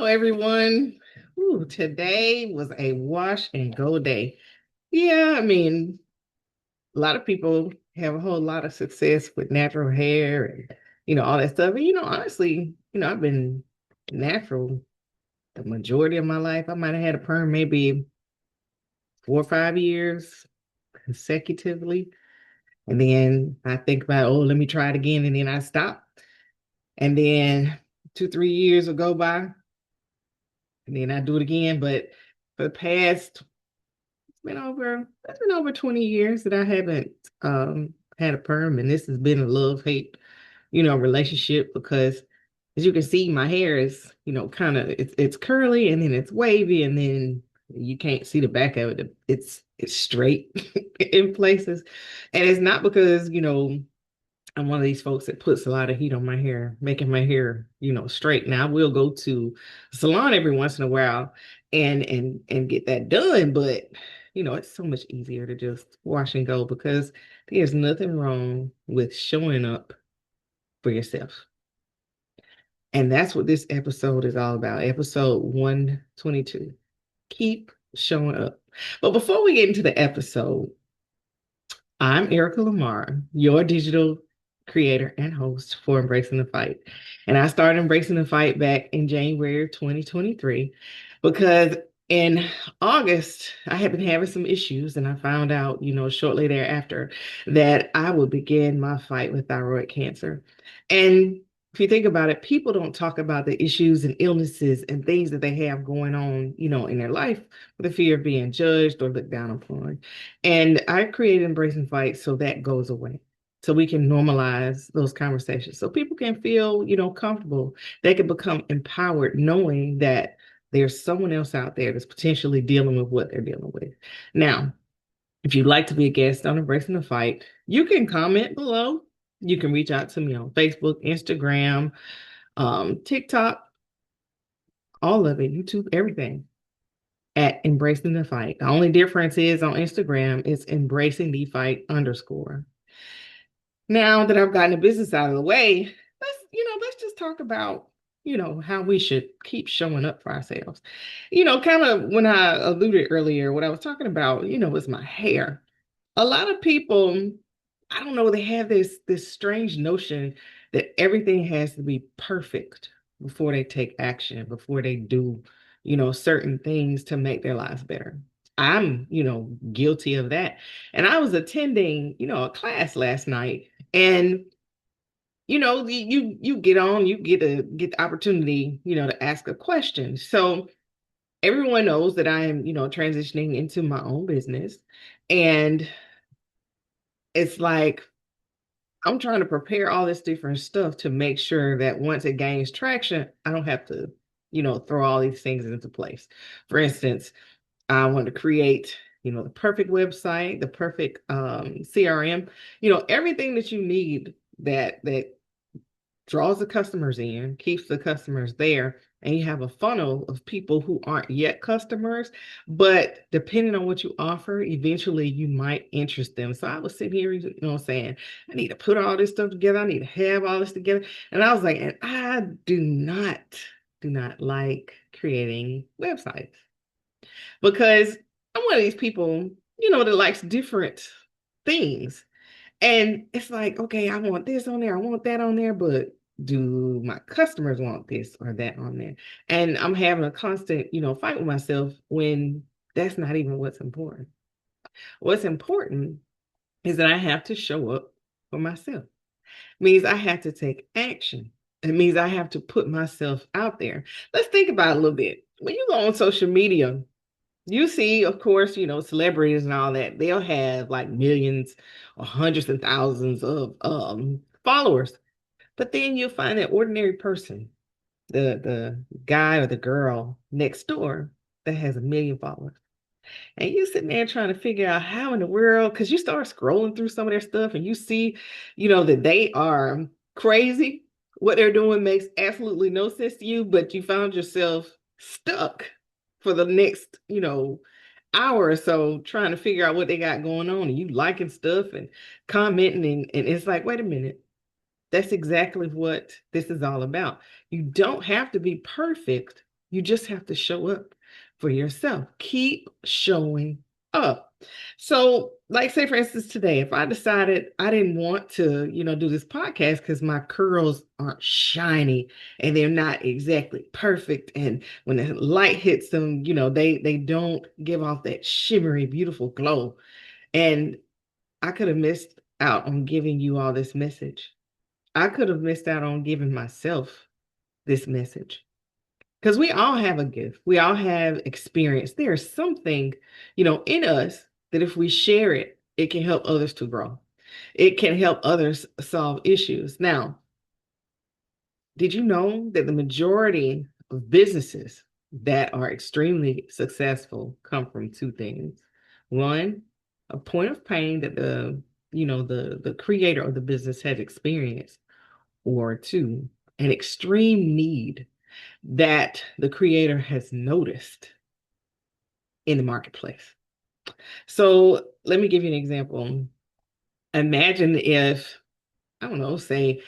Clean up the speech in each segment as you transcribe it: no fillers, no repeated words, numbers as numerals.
everyone. Ooh, today was a wash and go day. Yeah, I mean, a lot of people have a whole lot of success with natural hair and all that stuff. And honestly, I've been natural the majority of my life. I might have had a perm maybe 4 or 5 years consecutively. And then I think about, oh, let me try it again. And then I stop. And then 2, 3 years will go by. And then I do it again. But for the past it's been over 20 years that I haven't had a perm, and this has been a love-hate, relationship because as you can see, my hair is, kind of it's curly and then it's wavy and then you can't see the back of it. It's straight in places. And it's not because, I'm one of these folks that puts a lot of heat on my hair, making my hair, straight. Now I will go to a salon every once in a while and get that done, but it's so much easier to just wash and go because there's nothing wrong with showing up for yourself. And that's what this episode is all about. Episode 122. Keep showing up. But before we get into the episode, I'm Erica Lamar, your digital creator and host for Embracing the Fight. And I started Embracing the Fight back in January of 2023 because in August, I had been having some issues, and I found out, shortly thereafter that I would begin my fight with thyroid cancer. And if you think about it, people don't talk about the issues and illnesses and things that they have going on, in their life for the fear of being judged or looked down upon. And I created Embracing Fight so that goes away. So we can normalize those conversations. So people can feel, comfortable. They can become empowered knowing that there's someone else out there that's potentially dealing with what they're dealing with. Now, if you'd like to be a guest on Embracing the Fight, you can comment below. You can reach out to me on Facebook, Instagram, TikTok, all of it, YouTube, everything at Embracing the Fight. The only difference is on Instagram, it's Embracing the Fight _. Now that I've gotten the business out of the way, let's just talk about, how we should keep showing up for ourselves. Kind of when I alluded earlier, what I was talking about, was my hair. A lot of people, I don't know, they have this strange notion that everything has to be perfect before they take action, before they do, certain things to make their lives better. I'm, guilty of that. And I was attending, a class last night, and you get on, you get the opportunity, to ask a question. So everyone knows that I am, transitioning into my own business. And it's like I'm trying to prepare all this different stuff to make sure that once it gains traction, I don't have to, throw all these things into place. For instance, I want to create, the perfect website, the perfect CRM, everything that you need that draws the customers in, keeps the customers there, and you have a funnel of people who aren't yet customers, but depending on what you offer, eventually you might interest them. So I was sitting here, saying, I need to put all this stuff together. I need to have all this together. And I was like, and I do not like creating websites because I'm one of these people, that likes different things. And it's like, okay, I want this on there, I want that on there, but do my customers want this or that on there? And I'm having a constant, fight with myself when that's not even what's important. What's important is that I have to show up for myself. It means I have to take action. It means I have to put myself out there. Let's think about it a little bit. When you go on social media, you see, of course, celebrities and all that, they'll have like millions or hundreds of thousands of followers. But then you'll find that ordinary person, the guy or the girl next door that has 1 million followers. And you sitting there trying to figure out how in the world, because you start scrolling through some of their stuff and you see, that they are crazy. What they're doing makes absolutely no sense to you, but you found yourself stuck for the next, hour or so trying to figure out what they got going on, and you liking stuff and commenting, and it's like, wait a minute, that's exactly what this is all about. You don't have to be perfect You just have to show up for yourself. Keep showing up. So, like, say, for instance, today, if I decided I didn't want to, do this podcast because my curls aren't shiny and they're not exactly perfect. And when the light hits them, they don't give off that shimmery, beautiful glow. And I could have missed out on giving you all this message. I could have missed out on giving myself this message. Because we all have a gift. We all have experience. There's something, in us that if we share it, it can help others to grow. It can help others solve issues. Now, did you know that the majority of businesses that are extremely successful come from two things? One, a point of pain that the creator of the business has experienced, or two, an extreme need that the creator has noticed in the marketplace. So let me give you an example. Imagine if, I don't know, say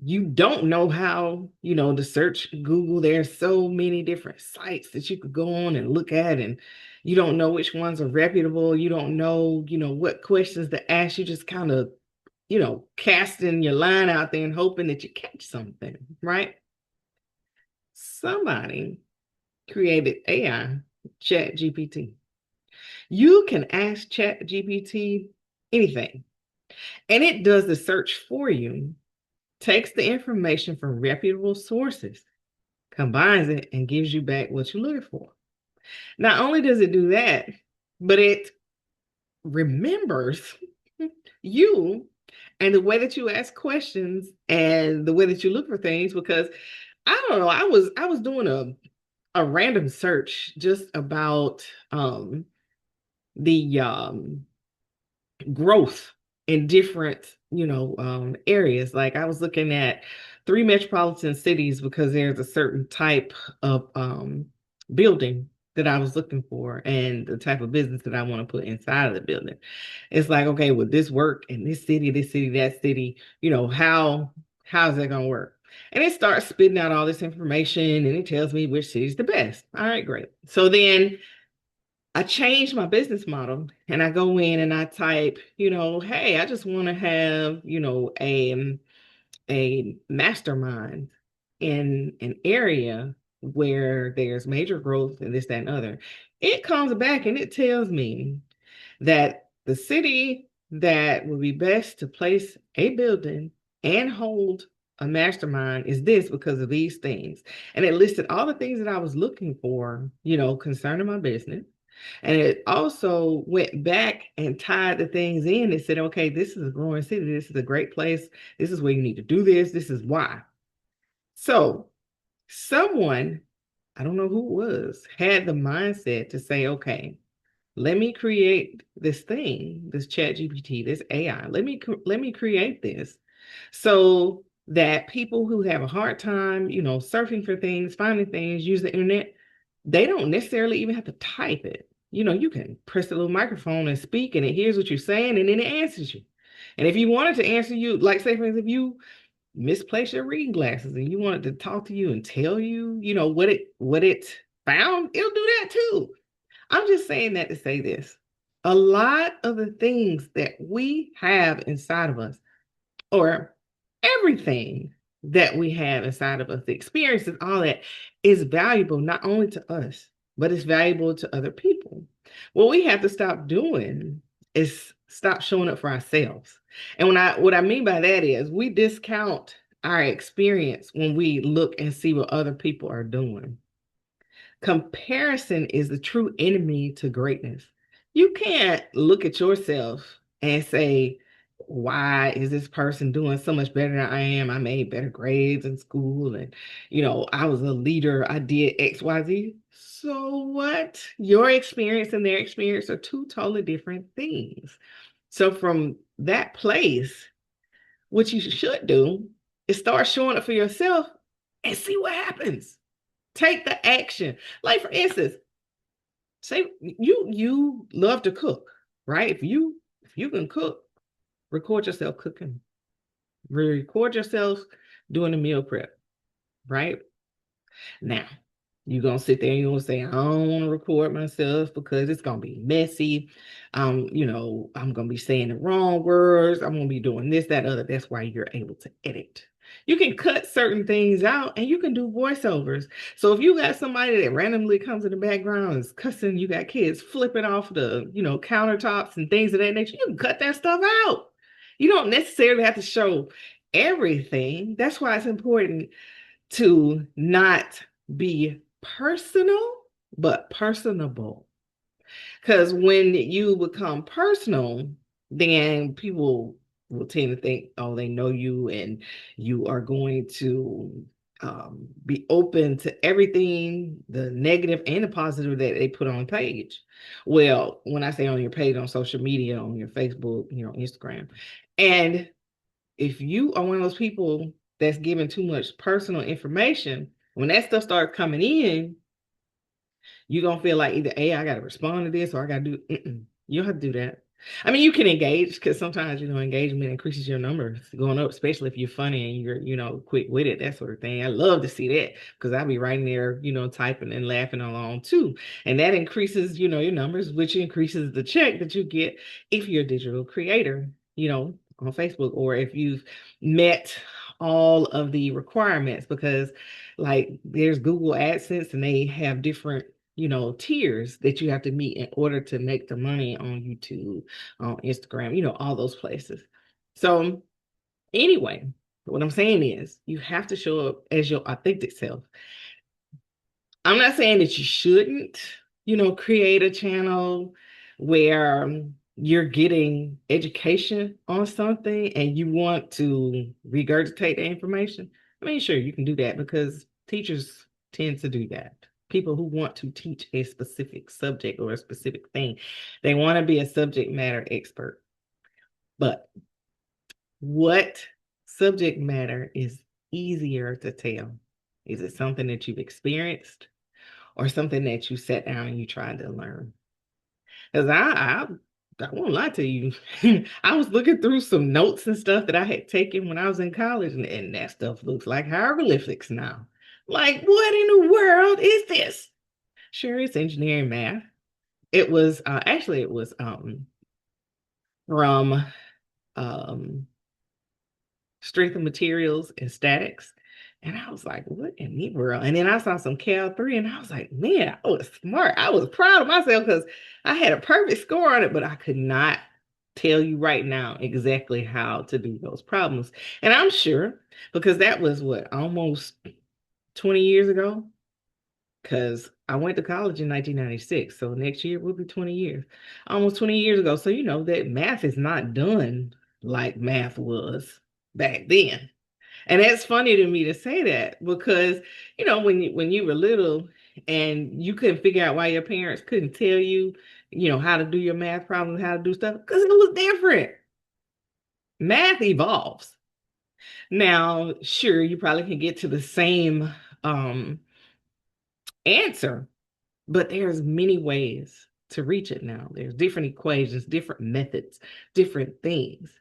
you don't know how, to search Google. There's so many different sites that you could go on and look at, and you don't know which ones are reputable. You don't know, what questions to ask. You just kind of, casting your line out there and hoping that you catch something, right? Somebody created AI, Chat GPT. You can ask Chat GPT anything, and it does the search for you, takes the information from reputable sources, combines it, and gives you back what you're looking for. Not only does it do that, but it remembers you and the way that you ask questions and the way that you look for things. Because I don't know, I was doing a random search just about the growth in different, areas. Like I was looking at 3 metropolitan cities because there's a certain type of building that I was looking for and the type of business that I want to put inside of the building. It's like, okay, would this work in this city, that city? How's that gonna work? And it starts spitting out all this information and it tells me which city's the best. All right, great. So then I changed my business model and I go in and I type, hey, I just want to have, a mastermind in an area where there's major growth and this, that, and other. It comes back and it tells me that the city that would be best to place a building and hold a mastermind is this because of these things. And it listed all the things that I was looking for, concerning my business. And it also went back and tied the things in and said, okay, this is a growing city. This is a great place. This is where you need to do this. This is why. So someone, I don't know who it was, had the mindset to say, okay, let me create this thing, this Chat GPT, this AI. Let me create this so that people who have a hard time, surfing for things, finding things, use the internet, they don't necessarily even have to type it. You can press the little microphone and speak, and it hears what you're saying, and then it answers you. And if you wanted to answer you, like say for instance, if you misplaced your reading glasses and you wanted to talk to you and tell you, what it found, it'll do that too. I'm just saying that to say this. A lot of the things that we have inside of us, or everything that we have inside of us, the experiences, all that is valuable not only to us, but it's valuable to other people. What we have to stop doing is stop showing up for ourselves. And what I mean by that is we discount our experience when we look and see what other people are doing. Comparison is the true enemy to greatness. You can't look at yourself and say, why is this person doing so much better than I am? I made better grades in school and, I was a leader. I did XYZ. So what? Your experience and their experience are two totally different things. So from that place, what you should do is start showing up for yourself and see what happens. Take the action. Like for instance, say you love to cook, right? If you can cook, record yourself cooking. Record yourself doing a meal prep, right? Now, You're gonna sit there and you're gonna say, I don't want to record myself because it's gonna be messy. I'm gonna be saying the wrong words. I'm gonna be doing this, that, other. That's why you're able to edit. You can cut certain things out and you can do voiceovers. So if you got somebody that randomly comes in the background and is cussing, you got kids flipping off the, countertops and things of that nature, you can cut that stuff out. You don't necessarily have to show everything. That's why it's important to not be personal, but personable. Because when you become personal, then people will tend to think, oh, they know you and you are going to be open to everything, the negative and the positive that they put on the page. Well, when I say on your page, on social media, on your Facebook, Instagram. And if you are one of those people that's giving too much personal information, when that stuff starts coming in, you're gonna feel like either A, I gotta respond to this, or I gotta do you don't have to do that. I mean, you can engage because sometimes engagement increases your numbers going up, especially if you're funny and you're quick with it, that sort of thing. I love to see that because I'll be right there, typing and laughing along too, and that increases your numbers, which increases the check that you get if you're a digital creator, on Facebook, or if you've met all of the requirements, because like there's Google AdSense and they have different tiers that you have to meet in order to make the money on YouTube, on Instagram, all those places. So anyway, what I'm saying is you have to show up as your authentic self. I'm not saying that you shouldn't, create a channel where you're getting education on something and you want to regurgitate the information. I mean, sure, you can do that because teachers tend to do that. People who want to teach a specific subject or a specific thing, they want to be a subject matter expert. But what subject matter is easier to tell? Is it something that you've experienced or something that you sat down and you tried to learn? Because I won't lie to you. I was looking through some notes and stuff that I had taken when I was in college, and that stuff looks like hieroglyphics now. Like, what in the world is this? Sure, it's engineering math. It was actually it was from um strength of materials and statics. And I was like, what in the world? And then I saw some Cal 3 and I was like, man, I was smart. I was proud of myself because I had a perfect score on it, but I could not tell you right now exactly how to do those problems. And I'm sure because that was what, almost 20 years ago? Because I went to college in 1996. So next year will be 20 years, almost 20 years ago. So, that math is not done like math was back then. And that's funny to me to say that because, when you were little and you couldn't figure out why your parents couldn't tell you, how to do your math problems, how to do stuff, because it was different. Math evolves. Now, sure, you probably can get to the same answer, but there's many ways to reach it now. There's different equations, different methods, different things.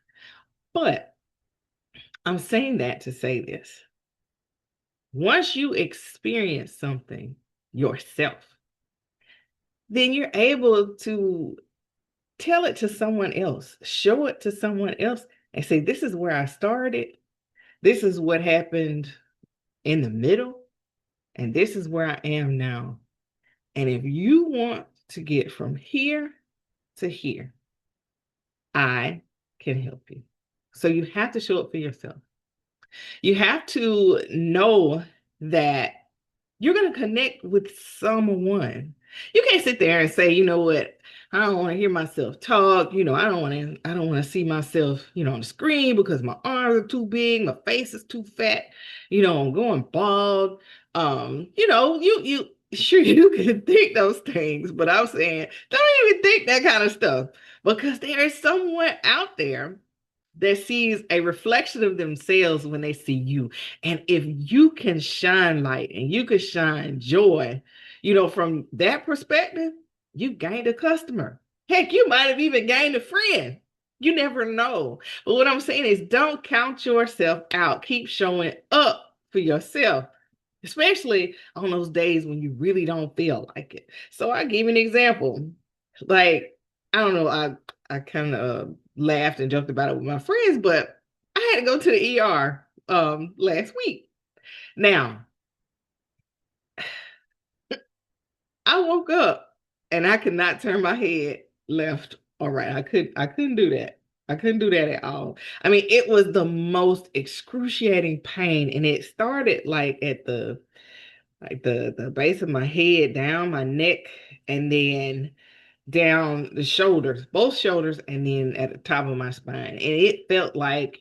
But I'm saying that to say this. Once you experience something yourself, then you're able to tell it to someone else, show it to someone else, and say, this is where I started. This is what happened in the middle, and this is where I am now. And if you want to get from here to here, I can help you. So you have to show up for yourself. You have to know that you're going to connect with someone. You can't sit there and say, you know what, I don't want to hear myself talk. I don't want to see myself, on the screen because my arms are too big, my face is too fat, I'm going bald. You sure you can think those things, but I'm saying don't even think that kind of stuff because there is someone out there that sees a reflection of themselves when they see you. And if you can shine light and you can shine joy, from that perspective, you gained a customer. Heck, you might have even gained a friend. You never know. But what I'm saying is don't count yourself out. Keep showing up for yourself. especially on those days when you really don't feel like it. So I give you an example. Like, I don't know, I kind of laughed and joked about it with my friends, but I had to go to the ER last week. Now, I woke up and I could not turn my head left or right. I couldn't do that. I couldn't do that at all. I mean, it was the most excruciating pain, and it started like at the base of my head, down my neck, and then down the shoulders, both shoulders, and then at the top of my spine. And it felt like,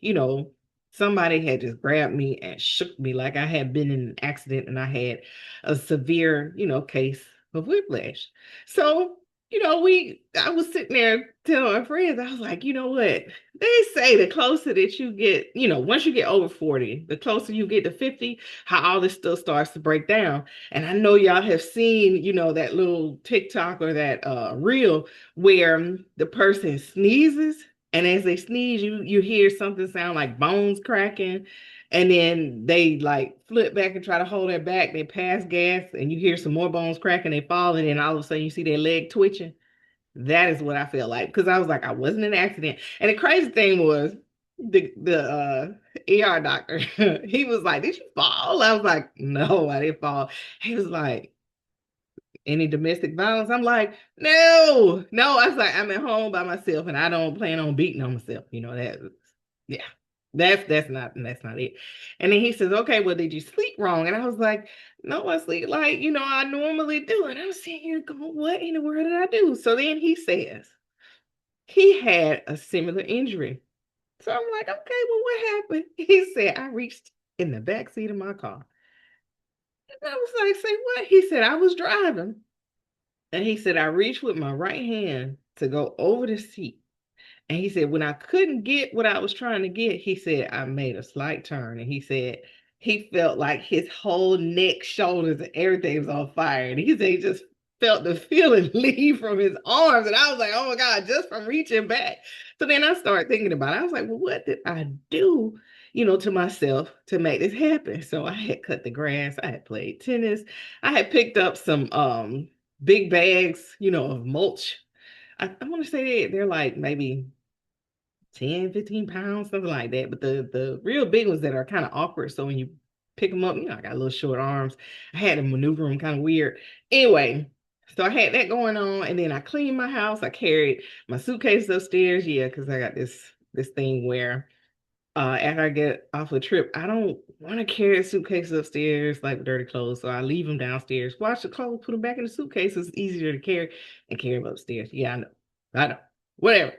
somebody had just grabbed me and shook me like I had been in an accident and I had a severe, case of whiplash. So, I was sitting there telling my friends, I was like, you know what? They say the closer that you get, once you get over 40, the closer you get to 50, how all this stuff starts to break down. And I know y'all have seen, that little TikTok or that reel where the person sneezes, and as they sneeze, you hear something sound like bones cracking, and then they like flip back and try to hold it back. They pass gas, and you hear some more bones cracking. They fall, and then all of a sudden you see their leg twitching. That is what I feel like, because I was like, I wasn't in an accident. And the crazy thing was, the ER doctor, he was like, "Did you fall?" I was like, "No, I didn't fall." He was like, "Any domestic violence?" I'm like, "No, no." I was like, "I'm at home by myself, and I don't plan on beating on myself." That, yeah, that's not it. And then he says, "Okay, well, did you sleep wrong?" And I was like, "No, I sleep like I normally do." And I'm sitting here going, "What in the world did I do?" So then he says he had a similar injury. So I'm like, "Okay, well, what happened?" He said, "I reached in the back seat of my car." And I was like, "Say what?" He said, "I was driving." And he said, "I reached with my right hand to go over the seat. And he said, when I couldn't get what I was trying to get, he said, I made a slight turn." And he said, he felt like his whole neck, shoulders, and everything was on fire. And he said, he just felt the feeling leave from his arms. And I was like, oh my God, just from reaching back. So then I started thinking about it. I was like, well, what did I do, to myself to make this happen? So I had cut the grass. I had played tennis. I had picked up some big bags, of mulch. I want to say they're like maybe 10, 15 pounds, something like that. But the real big ones that are kind of awkward. So when you pick them up, I got little short arms. I had to maneuver them kind of weird. Anyway, so I had that going on. And then I cleaned my house. I carried my suitcase upstairs. Yeah, because I got this thing where after I get off a trip, I don't want to carry a suitcase upstairs like dirty clothes. So I leave them downstairs, wash the clothes, put them back in the suitcase. It's easier to carry and carry them upstairs. Yeah, I know. I know. Whatever.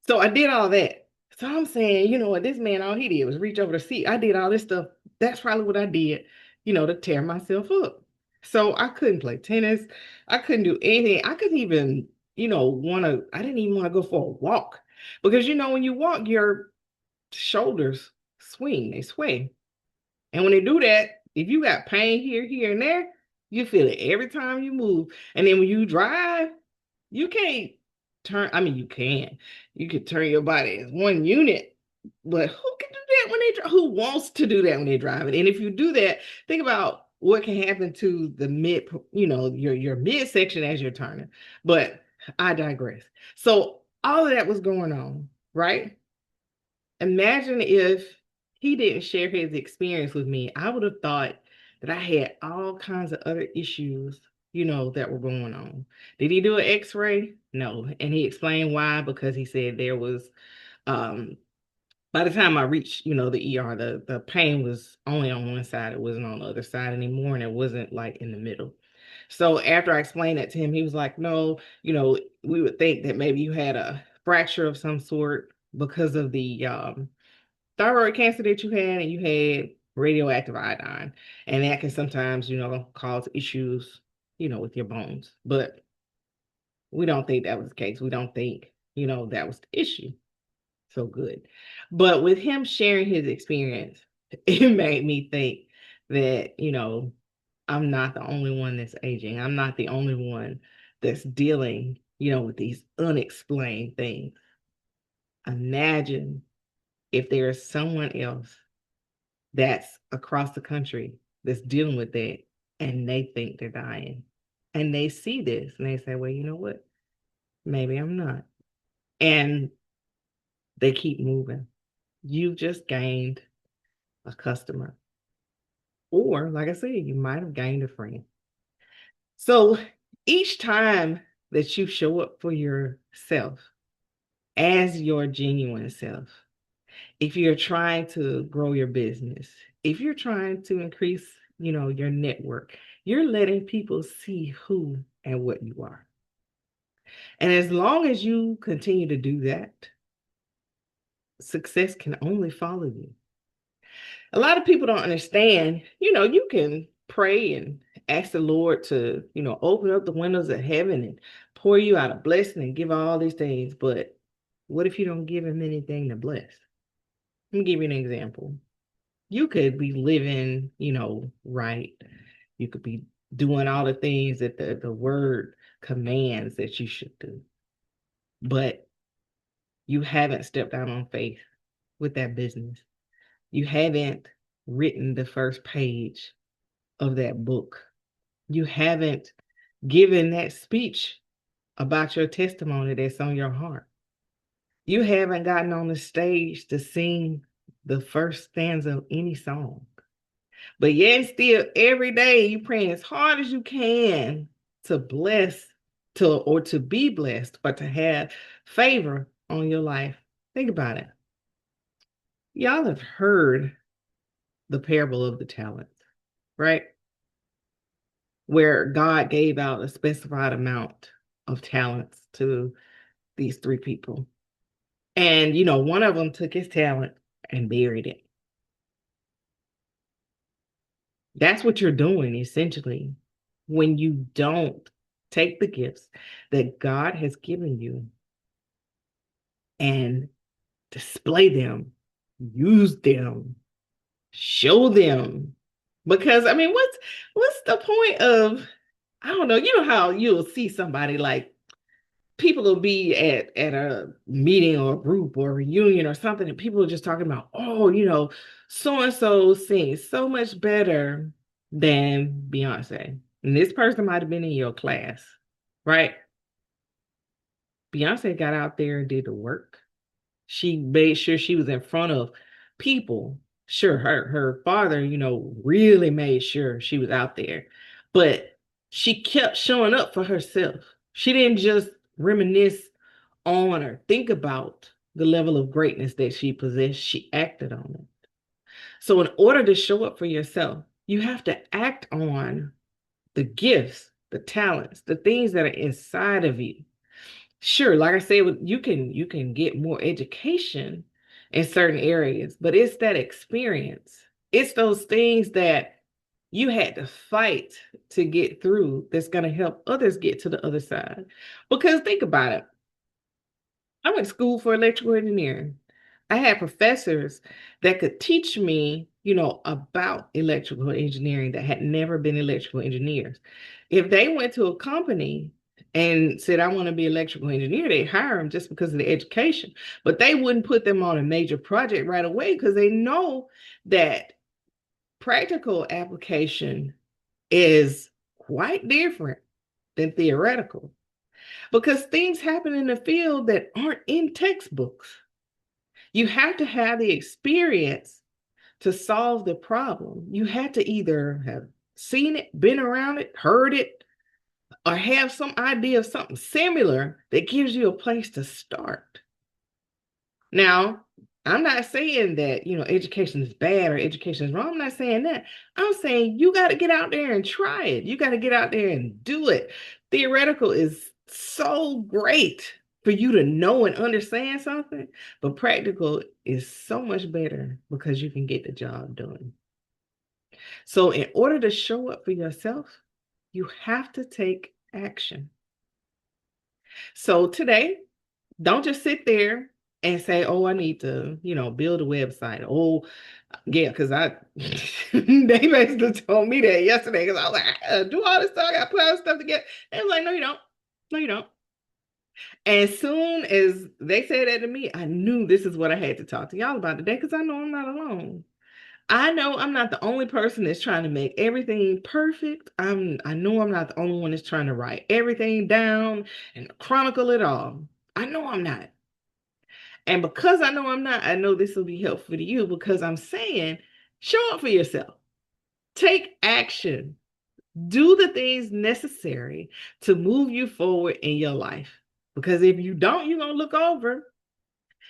So I did all that. So I'm saying, what this man, all he did was reach over the seat. I did all this stuff. That's probably what I did, to tear myself up. So I couldn't play tennis. I couldn't do anything. I couldn't even, I didn't even want to go for a walk because, when you walk, your shoulders swing, they sway. And when they do that, if you got pain here, here, and there, you feel it every time you move. And then when you drive, you can't turn, I mean, you can. You could turn your body as one unit, but who can do that when they drive? Who wants to do that when they're driving? And if you do that, think about what can happen to the mid, your midsection as you're turning. But I digress. So all of that was going on, right? Imagine if he didn't share his experience with me. I would have thought that I had all kinds of other issues, that were going on. Did he do an x-ray? No. And he explained why, because he said there was um by the time I reached, the ER, the pain was only on one side. It wasn't on the other side anymore, and it wasn't like in the middle. So after I explained that to him, he was like, "No, we would think that maybe you had a fracture of some sort because of the thyroid cancer that you had, and you had radioactive iodine, and that can sometimes, cause issues, with your bones. But we don't think that was the case. We don't think, that was the issue." So good. But with him sharing his experience, it made me think that, I'm not the only one that's aging. I'm not the only one that's dealing, with these unexplained things. Imagine if there is someone else that's across the country that's dealing with that, and they think they're dying. And they see this and they say, well, you know what? Maybe I'm not. And they keep moving. You've just gained a customer. Or, like I said, you might have gained a friend. So each time that you show up for yourself as your genuine self, if you're trying to grow your business, if you're trying to increase, your network, you're letting people see who and what you are. And as long as you continue to do that, success can only follow you. A lot of people don't understand, you can pray and ask the Lord to, open up the windows of heaven and pour you out a blessing and give all these things. But what if you don't give him anything to bless? Let me give you an example. You could be living, right. You could be doing all the things that the word commands that you should do. But you haven't stepped out on faith with that business. You haven't written the first page of that book. You haven't given that speech about your testimony that's on your heart. You haven't gotten on the stage to sing the first stanza of any song. But yet still every day you praying as hard as you can to bless or to be blessed or to have favor on your life. Think about it. Y'all have heard the parable of the talents, right? Where God gave out a specified amount of talents to these three people. And, one of them took his talent and buried it. That's what you're doing, essentially, when you don't take the gifts that God has given you and display them, use them, show them. Because I mean, what's the point of, I don't know, you know how you'll see somebody like people will be at a meeting or a group or a reunion or something, and people are just talking about, oh, so and so sings so much better than Beyonce. And this person might have been in your class, right? Beyonce got out there and did the work. She made sure she was in front of people. Sure, her father, really made sure she was out there. But she kept showing up for herself. She didn't just reminisce on or think about the level of greatness that she possessed. She acted on it. So in order to show up for yourself, you have to act on the gifts, the talents, the things that are inside of you. Sure, like I said, you can get more education in certain areas, but it's that experience. It's those things that you had to fight to get through that's going to help others get to the other side. Because think about it. I went to school for electrical engineering. I had professors that could teach me, about electrical engineering that had never been electrical engineers. If they went to a company and said, I want to be electrical engineer, they hire them just because of the education. But they wouldn't put them on a major project right away because they know that practical application is quite different than theoretical because things happen in the field that aren't in textbooks. You have to have the experience to solve the problem. You have to either have seen it, been around it, heard it, or have some idea of something similar that gives you a place to start. Now, I'm not saying that, education is bad or education is wrong. I'm not saying that. I'm saying you got to get out there and try it. You got to get out there and do it. Theoretical is so great for you to know and understand something, but practical is so much better because you can get the job done. So in order to show up for yourself, you have to take action. So today, don't just sit there and say, oh, I need to, build a website. Oh, yeah, because they basically told me that yesterday because I was like, I do all this stuff, I got to put all this stuff together. They was like, no, you don't. No, you don't. As soon as they said that to me, I knew this is what I had to talk to y'all about today because I know I'm not alone. I know I'm not the only person that's trying to make everything perfect. I know I'm not the only one that's trying to write everything down and chronicle it all. I know I'm not. And because I know I'm not, I know this will be helpful to you because I'm saying show up for yourself. Take action. Do the things necessary to move you forward in your life. Because if you don't, you're going to look over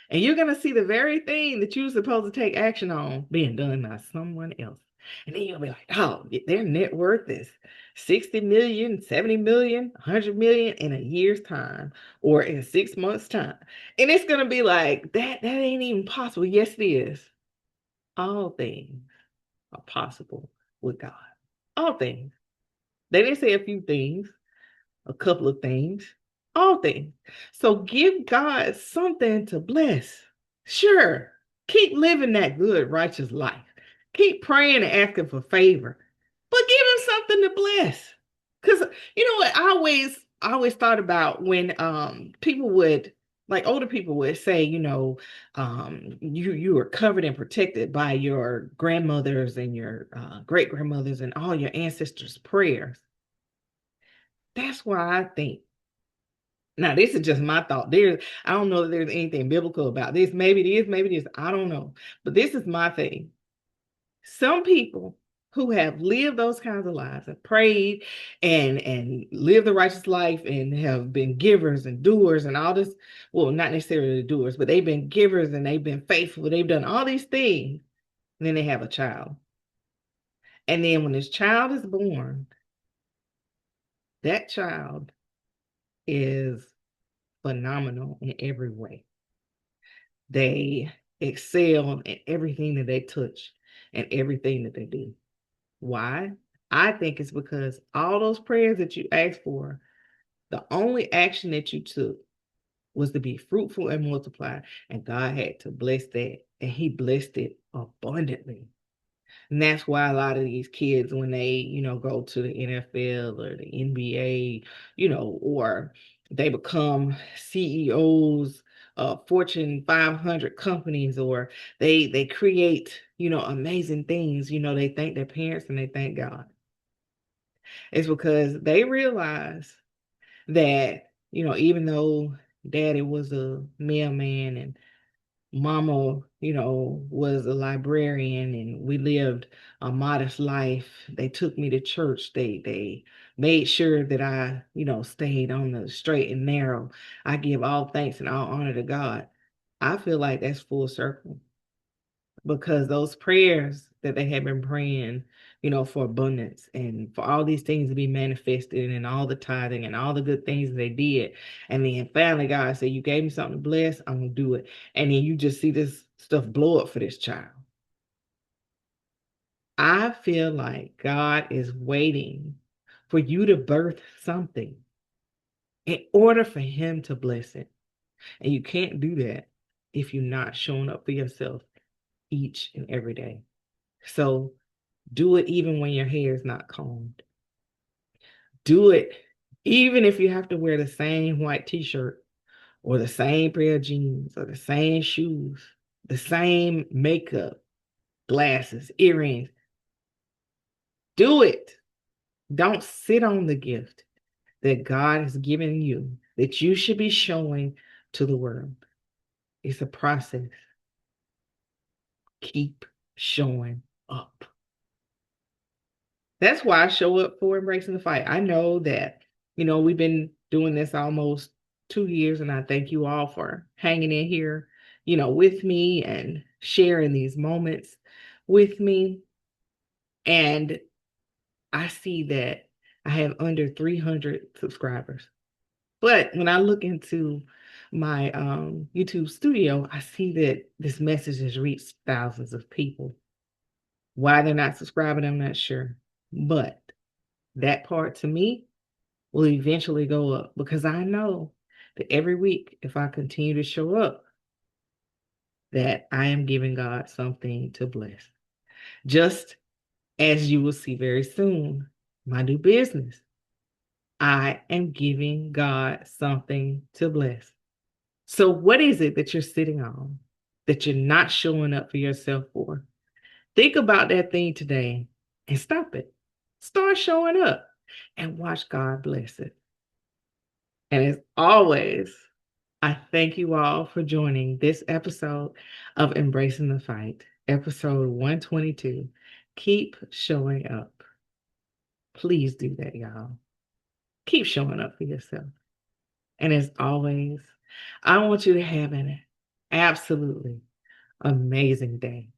and you're going to see the very thing that you were supposed to take action on being done by someone else. And then you'll be like, oh, their net worth is 60 million, 70 million, 100 million in a year's time or in 6 months' time. And it's going to be like, that ain't even possible. Yes, it is. All things are possible with God. All things. They didn't say a few things, a couple of things, all things. So give God something to bless. Sure, keep living that good, righteous life. Keep praying and asking for favor, but give him something to bless. Because you know what, I always thought about when people would like older people would say, you are covered and protected by your grandmothers and your great grandmothers and all your ancestors' prayers. That's why I think. Now, this is just my thought. I don't know that there's anything biblical about this. Maybe it is, maybe it is. I don't know. But this is my thing. Some people who have lived those kinds of lives, have prayed and lived the righteous life and have been givers and doers and all this. Well, not necessarily the doers, but they've been givers and they've been faithful. They've done all these things. And then they have a child. And then when this child is born, that child is phenomenal in every way. They excel in everything that they touch and everything that they do. Why? I think it's because all those prayers that you asked for, the only action that you took was to be fruitful and multiply. And God had to bless that. And He blessed it abundantly. And that's why a lot of these kids, when they, go to the NFL or the NBA, or they become CEOs of Fortune 500 companies, or they create, amazing things, they thank their parents and they thank God. It's because they realize that, even though daddy was a mailman and mama, was a librarian and we lived a modest life. They took me to church. They made sure that I, stayed on the straight and narrow. I give all thanks and all honor to God. I feel like that's full circle because those prayers that they have been praying, for abundance and for all these things to be manifested and all the tithing and all the good things that they did. And then finally, God said, you gave me something to bless, I'm going to do it. And then you just see this stuff blow up for this child. I feel like God is waiting for you to birth something in order for Him to bless it. And you can't do that if you're not showing up for yourself each and every day. So do it even when your hair is not combed. Do it even if you have to wear the same white t-shirt or the same pair of jeans or the same shoes, the same makeup, glasses, earrings. Do it. Don't sit on the gift that God has given you that you should be showing to the world. It's a process. Keep showing up. That's why I show up for Embracing the Fight. I know that, we've been doing this almost 2 years, and I thank you all for hanging in here, with me and sharing these moments with me. And I see that I have under 300 subscribers. But when I look into my YouTube studio, I see that this message has reached thousands of people. Why they're not subscribing, I'm not sure. But that part to me will eventually go up because I know that every week, if I continue to show up, that I am giving God something to bless. Just as you will see very soon, my new business, I am giving God something to bless. So what is it that you're sitting on that you're not showing up for yourself for? Think about that thing today and stop it. Start showing up and watch God bless it. And as always, I thank you all for joining this episode of Embracing the Fight, episode 122. Keep showing up. Please do that, y'all. Keep showing up for yourself. And as always, I want you to have an absolutely amazing day.